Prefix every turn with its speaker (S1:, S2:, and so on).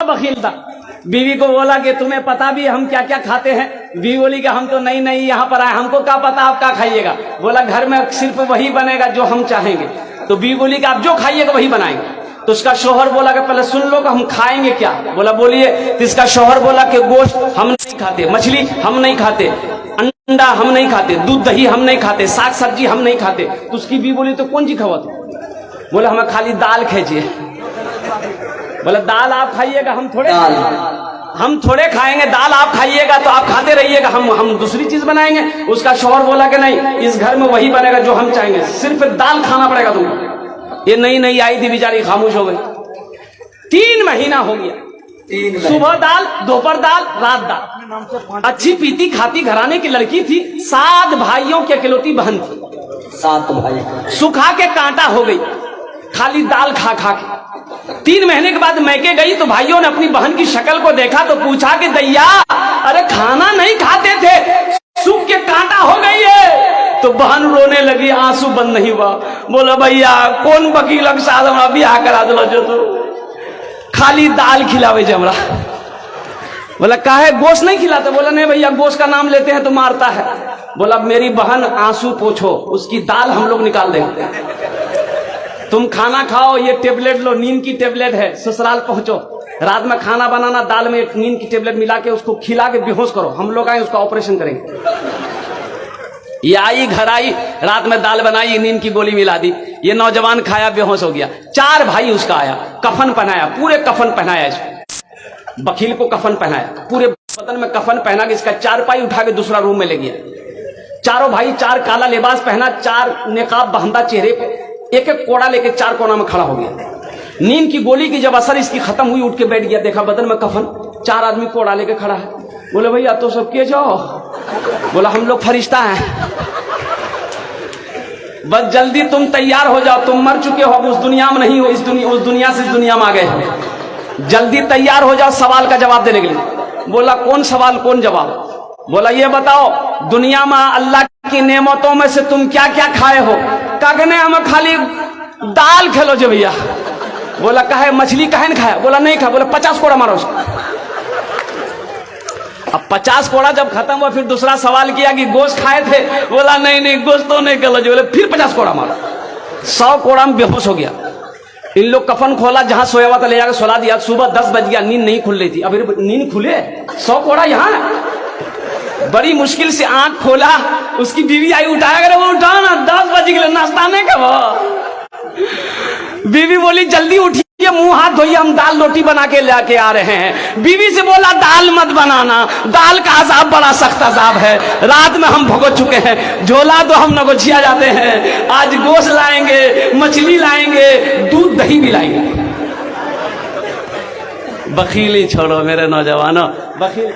S1: बखील था। बीवी को बोला कि तुम्हें पता भी हम क्या क्या खाते हैं। बीवी बोली कि हम तो नहीं नहीं यहाँ पर आए, हमको क्या पता आप क्या खाइएगा। बोला घर में सिर्फ वही बनेगा जो हम चाहेंगे। तो बीवी बोली कि आप जो खाइएगा वही बनाएंगे। तो उसका शौहर बोला कि पहले सुन लो कि हम खाएंगे क्या। बोला बोलिए। तो इसका शौहर बोला कि गोश्त हम नहीं खाते, मछली हम नहीं खाते, अंडा हम नहीं खाते, दूध दही हम नहीं खाते, साग सब्जी हम नहीं खाते। तो उसकी बीवी बोली तो कौन सी खावा तू। बोला हमें खाली दाल खींचिए। बोला दाल आप खाइएगा, हम थोड़े खाएंगे। दाल आप खाइएगा तो आप खाते रहिएगा, हम दूसरी चीज बनाएंगे। उसका शौहर बोला कि नहीं, इस घर में वही बनेगा जो हम चाहेंगे, सिर्फ दाल खाना पड़ेगा तुमको। ये नहीं आई थी बेचारी, खामोश हो गई। 3 महीना हो गया। सुबह दाल, दोपहर दाल, रात दाल। अच्छी पीती खाती घराने की लड़की थी। 7 भाइयों की अकेलौती बहन थी।
S2: 7 भाई
S1: सुखा के कांटा हो गई खाली दाल खा खा के। 3 महीने के बाद मैके गई तो भाइयों ने अपनी बहन की शक्ल को देखा तो पूछा कि दैया अरे खाना नहीं खाते थे, सूख के कांटा हो गई है। तो बहन रोने लगी, आंसू बंद नहीं हुआ। बोला भैया कौन वकील के साथ हमरा बियाह करा दिलो जो तू खाली दाल खिलावे जे हमरा। बोला काहे गोश्त नहीं खिलाते। बोला नहीं भैया गोश्त का नाम लेते हैं तो मारता है। बोला मेरी बहन आंसू पोछो, उसकी दाल हम लोग निकाल देंगे। तुम खाना खाओ, ये टेबलेट लो, नींद की टेबलेट है, ससुराल पहुंचो, रात में खाना बनाना, दाल में नींद की टेबलेट मिला के उसको खिला के बेहोश करो, हम लोग आए उसका ऑपरेशन करेंगे। ये आई घर आई, रात में दाल बनाई, नींद की गोली मिला दी। ये नौजवान खाया, बेहोश हो गया। 4 भाई उसका आया, कफन पहनाया, पूरे कफन पहनाया इसको। वकील को कफन पहनाया, पूरे बदन में कफन पहना के इसका 4 पाई उठा के दूसरा रूम में ले गया। चारों भाई 4 काला लिबास पहना, 4 नेकाब बहंदा चेहरे पे, एक एक कोड़ा लेके 4 कोना में खड़ा हो गया। नींद की गोली की जब असर इसकी खत्म हुई, उठ के बैठ गया, देखा बदन में कफन, 4 आदमी कोड़ा लेके खड़ा है। बोले भैया तो सब के जाओ। बोला हम लोग फरिश्ता हैं, बस जल्दी तुम तैयार हो जाओ, तुम मर चुके हो, अब उस दुनिया में नहीं हो, उस दुनिया से इस दुनिया में आ गए हो, जल्दी तैयार हो जाओ सवाल का जवाब देने के लिए। बोला कौन सवाल कौन जवाब। बोला ये बताओ दुनिया में अल्लाह की नेमतों में से तुम क्या क्या खाए हो। कहने हमें खाली दाल खेलो जो भैया। बोला कहे मछली कहे न खाया। बोला नहीं खाया। बोला 50 कोड़ा मारो उसको। अब 50 कोड़ा जब खत्म हुआ फिर दूसरा सवाल किया कि गोश्त खाए थे। बोला नहीं गोश्त तो नहीं खेलो जो। बोले फिर 50 कोड़ा मारो। 100 कोड़ा में बेहोश हो गया। इन लोग कफन खोला, जहां सोया हुआ था ले जाकर सुला दिया। सुबह 10 बज गया, नींद नहीं खुल रही थी। अभी नींद खुले, 100 कोड़ा यहाँ। बड़ी मुश्किल से आंख खोला, उसकी बीवी आई, उठाया करे। वो उठाओ ना, 10 बज गए, नाश्ता नहीं कब। बीवी बोली जल्दी उठिए, मुंह हाथ धोइए, हम दाल रोटी बना के लेके आ रहे हैं। बीवी से बोला दाल मत बनाना, दाल का अजाब बड़ा सख्त अजाब है, रात में हम भुगत चुके हैं, झोला तो हम नगोचिया जाते हैं, आज गोश्त लाएंगे, मछली लाएंगे, दूध दही भी लाएंगे। बखीली छोड़ो मेरे नौजवानों, बखील